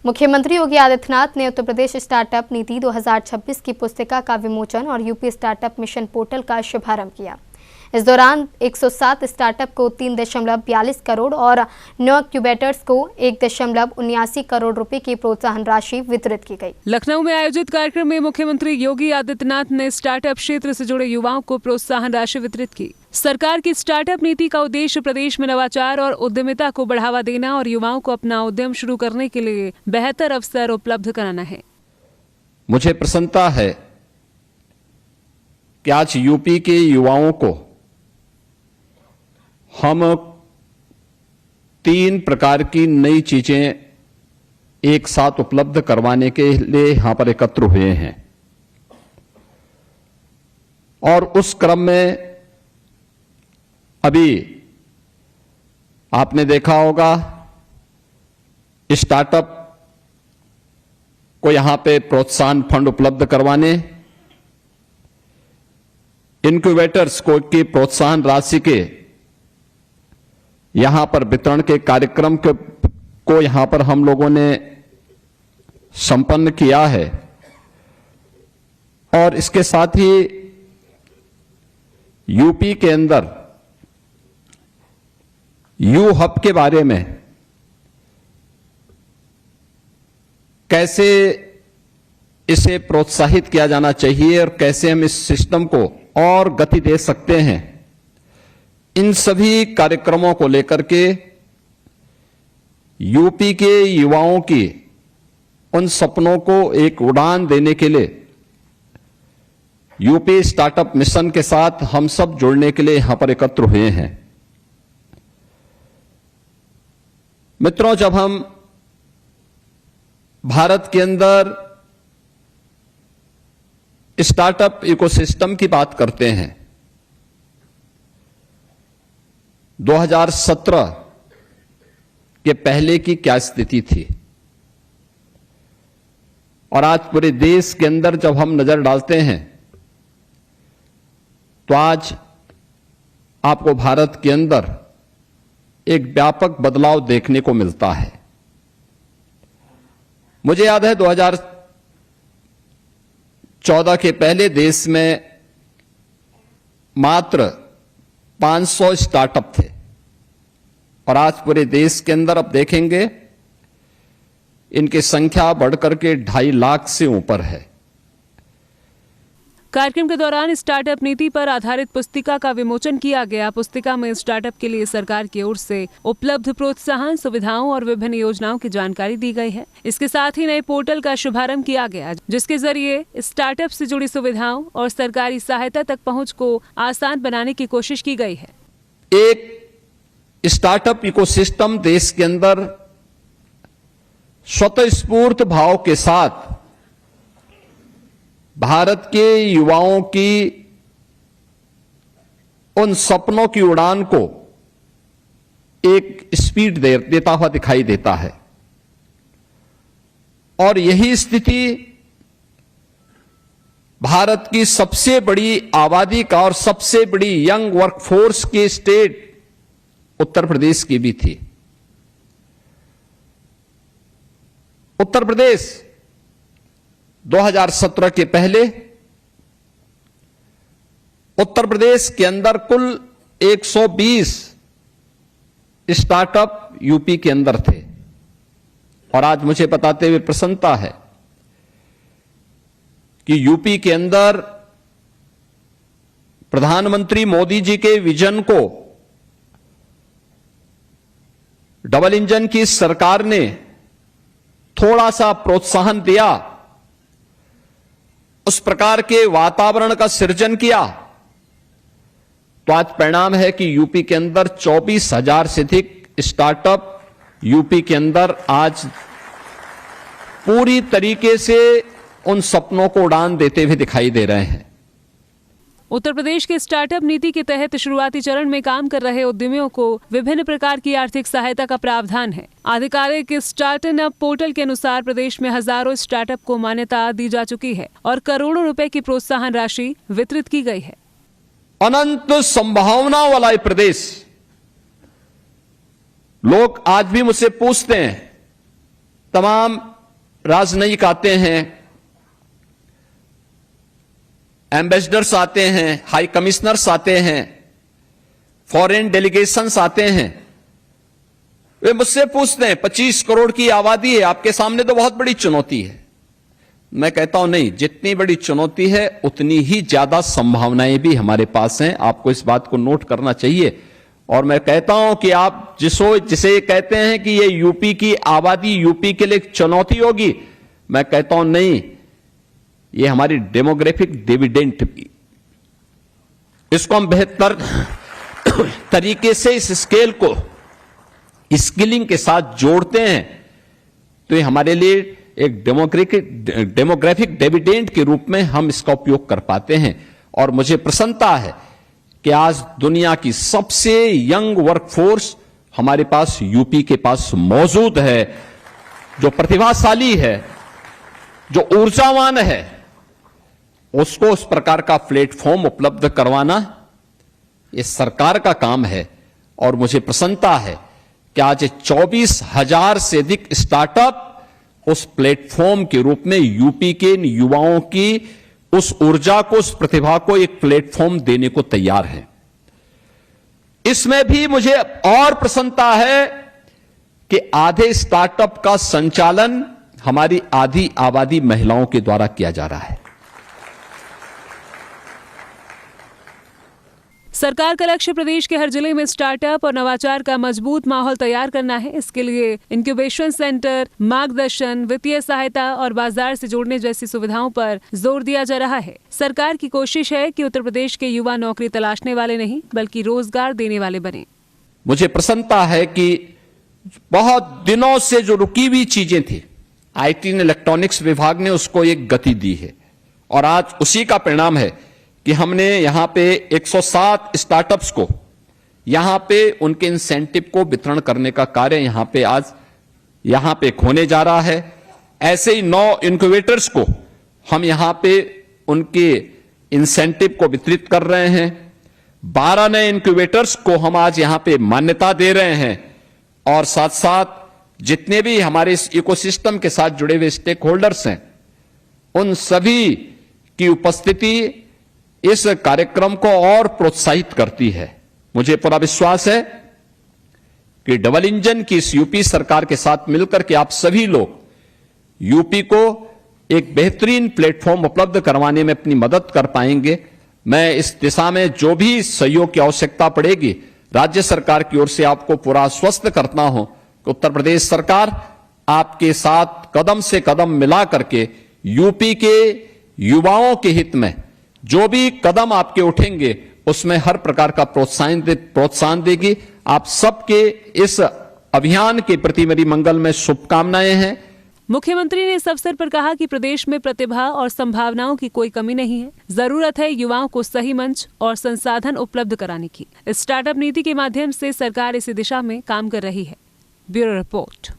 मुख्यमंत्री योगी आदित्यनाथ ने उत्तर प्रदेश स्टार्टअप नीति 2026 की पुस्तिका का विमोचन और यूपी स्टार्टअप मिशन पोर्टल का शुभारंभ किया। इस दौरान 107 स्टार्टअप को 3.42 करोड़ और 9 इंक्यूबेटर्स को 1.79 करोड़ रुपए की प्रोत्साहन राशि वितरित की गई। लखनऊ में आयोजित कार्यक्रम में मुख्यमंत्री योगी आदित्यनाथ ने स्टार्टअप क्षेत्र से जुड़े युवाओं को प्रोत्साहन राशि वितरित की। सरकार की स्टार्टअप नीति का उद्देश्य प्रदेश में नवाचार और उद्यमिता को बढ़ावा देना और युवाओं को अपना उद्यम शुरू करने के लिए बेहतर अवसर उपलब्ध कराना है। मुझे प्रसन्नता है कि आज यूपी के युवाओं को हम 3 प्रकार की नई चीजें एक साथ उपलब्ध करवाने के लिए यहां पर एकत्र हुए हैं और उस क्रम में अभी आपने देखा होगा स्टार्टअप को यहां पे प्रोत्साहन फंड उपलब्ध करवाने, इनक्यूबेटर्स को की प्रोत्साहन राशि के यहां पर वितरण के कार्यक्रम को यहां पर हम लोगों ने संपन्न किया है और इसके साथ ही यूपी के अंदर यू हब के बारे में कैसे इसे प्रोत्साहित किया जाना चाहिए और कैसे हम इस सिस्टम को और गति दे सकते हैं, इन सभी कार्यक्रमों को लेकर के यूपी के युवाओं की उन सपनों को एक उड़ान देने के लिए यूपी स्टार्टअप मिशन के साथ हम सब जुड़ने के लिए यहां पर एकत्र हुए हैं। मित्रों, जब हम भारत के अंदर स्टार्टअप इकोसिस्टम की बात करते हैं, 2017 के पहले की क्या स्थिति थी और आज पूरे देश के अंदर जब हम नजर डालते हैं तो आज आपको भारत के अंदर एक व्यापक बदलाव देखने को मिलता है। मुझे याद है 2014 के पहले देश में मात्र 500 स्टार्टअप थे और आज पूरे देश के अंदर अब देखेंगे इनकी संख्या बढ़कर के 2.5 लाख से ऊपर है। कार्यक्रम के दौरान स्टार्टअप नीति पर आधारित पुस्तिका का विमोचन किया गया। पुस्तिका में स्टार्टअप के लिए सरकार की ओर से उपलब्ध प्रोत्साहन सुविधाओं और विभिन्न योजनाओं की जानकारी दी गई है। इसके साथ ही नए पोर्टल का शुभारंभ किया गया, जिसके जरिए स्टार्टअप से जुड़ी सुविधाओं और सरकारी सहायता तक पहुंच को आसान बनाने की कोशिश की गई है। एक स्टार्टअप इकोसिस्टम देश के अंदर स्वतःस्फूर्त भाव के साथ भारत के युवाओं की उन सपनों की उड़ान को एक स्पीड देता हुआ दिखाई देता है और यही स्थिति भारत की सबसे बड़ी आबादी का और सबसे बड़ी यंग वर्कफोर्स के स्टेट उत्तर प्रदेश की भी थी। उत्तर प्रदेश 2017 के पहले उत्तर प्रदेश के अंदर कुल 120 स्टार्टअप यूपी के अंदर थे और आज मुझे बताते हुए प्रसन्नता है कि यूपी के अंदर प्रधानमंत्री मोदी जी के विजन को डबल इंजन की सरकार ने थोड़ा सा प्रोत्साहन दिया, उस प्रकार के वातावरण का सृजन किया तो आज परिणाम है कि यूपी के अंदर 24,000 से अधिक स्टार्टअप यूपी के अंदर आज पूरी तरीके से उन सपनों को उड़ान देते हुए दिखाई दे रहे हैं। उत्तर प्रदेश के स्टार्टअप नीति के तहत शुरुआती चरण में काम कर रहे उद्यमियों को विभिन्न प्रकार की आर्थिक सहायता का प्रावधान है। आधिकारिक स्टार्टअप पोर्टल के अनुसार प्रदेश में हजारों स्टार्टअप को मान्यता दी जा चुकी है और करोड़ों रुपए की प्रोत्साहन राशि वितरित की गई है। अनंत संभावनाओं वाला ये प्रदेश। लोग आज भी मुझसे पूछते हैं, तमाम राजनयिक आते हैं, एम्बेसडर्स आते हैं, हाई कमिश्नर्स आते हैं, फॉरेन डेलीगेशंस आते हैं, वे मुझसे पूछते हैं 25 करोड़ की आबादी है, आपके सामने तो बहुत बड़ी चुनौती है। मैं कहता हूं नहीं, जितनी बड़ी चुनौती है उतनी ही ज्यादा संभावनाएं भी हमारे पास हैं। आपको इस बात को नोट करना चाहिए। और मैं कहता हूं कि आप जिसे कहते हैं कि ये यूपी की आबादी यूपी के लिए एक चुनौती होगी, मैं कहता हूं नहीं, ये हमारी डेमोग्राफिक डिविडेंड भी, इसको हम बेहतर तरीके से इस स्केल को स्किलिंग के साथ जोड़ते हैं तो ये हमारे लिए एक डेमोग्राफिक डिविडेंड के रूप में हम इसका उपयोग कर पाते हैं। और मुझे प्रसन्नता है कि आज दुनिया की सबसे यंग वर्कफोर्स हमारे पास यूपी के पास मौजूद है, जो प्रतिभाशाली है, जो ऊर्जावान है, उसको उस प्रकार का प्लेटफॉर्म उपलब्ध करवाना ये सरकार का काम है। और मुझे प्रसन्नता है कि आज 24,000 से अधिक स्टार्टअप उस प्लेटफॉर्म के रूप में यूपी के युवाओं की उस ऊर्जा को, उस प्रतिभा को एक प्लेटफॉर्म देने को तैयार है। इसमें भी मुझे और प्रसन्नता है कि आधे स्टार्टअप का संचालन हमारी आधी आबादी महिलाओं के द्वारा किया जा रहा है। सरकार का लक्ष्य प्रदेश के हर जिले में स्टार्टअप और नवाचार का मजबूत माहौल तैयार करना है। इसके लिए इंक्यूबेशन सेंटर, मार्गदर्शन, वित्तीय सहायता और बाजार से जोड़ने जैसी सुविधाओं पर जोर दिया जा रहा है। सरकार की कोशिश है कि उत्तर प्रदेश के युवा नौकरी तलाशने वाले नहीं बल्कि रोजगार देने वाले बने। मुझे प्रसन्नता है कि बहुत दिनों से जो रुकी हुई चीजें थी, आईटी एंड इलेक्ट्रॉनिक्स विभाग ने उसको एक गति दी है और आज उसी का परिणाम है कि हमने यहां पे 107 स्टार्टअप्स को यहां पे उनके इंसेंटिव को वितरण करने का कार्य यहां पे होने जा रहा है। ऐसे ही 9 इनक्यूबेटर्स को हम यहां पे उनके इंसेंटिव को वितरित कर रहे हैं। 12 नए इनक्यूबेटर्स को हम आज यहां पे मान्यता दे रहे हैं और साथ साथ जितने भी हमारे इस इकोसिस्टम के साथ जुड़े हुए स्टेक होल्डर्स हैं, उन सभी की उपस्थिति इस कार्यक्रम को और प्रोत्साहित करती है। मुझे पूरा विश्वास है कि डबल इंजन की इस यूपी सरकार के साथ मिलकर के आप सभी लोग यूपी को एक बेहतरीन प्लेटफॉर्म उपलब्ध करवाने में अपनी मदद कर पाएंगे। मैं इस दिशा में जो भी सहयोग की आवश्यकता पड़ेगी, राज्य सरकार की ओर से आपको पूरा आश्वस्त करता हूं कि उत्तर प्रदेश सरकार आपके साथ कदम से कदम मिला करके यूपी के युवाओं के हित में जो भी कदम आपके उठेंगे उसमें हर प्रकार का प्रोत्साहन देगी। आप सबके इस अभियान के प्रति मेरी मंगल में शुभकामनाएं हैं। मुख्यमंत्री ने इस अवसर पर कहा कि प्रदेश में प्रतिभा और संभावनाओं की कोई कमी नहीं है। जरूरत है युवाओं को सही मंच और संसाधन उपलब्ध कराने की। स्टार्टअप नीति के माध्यम से सरकार इसी दिशा में काम कर रही है। Bureau report.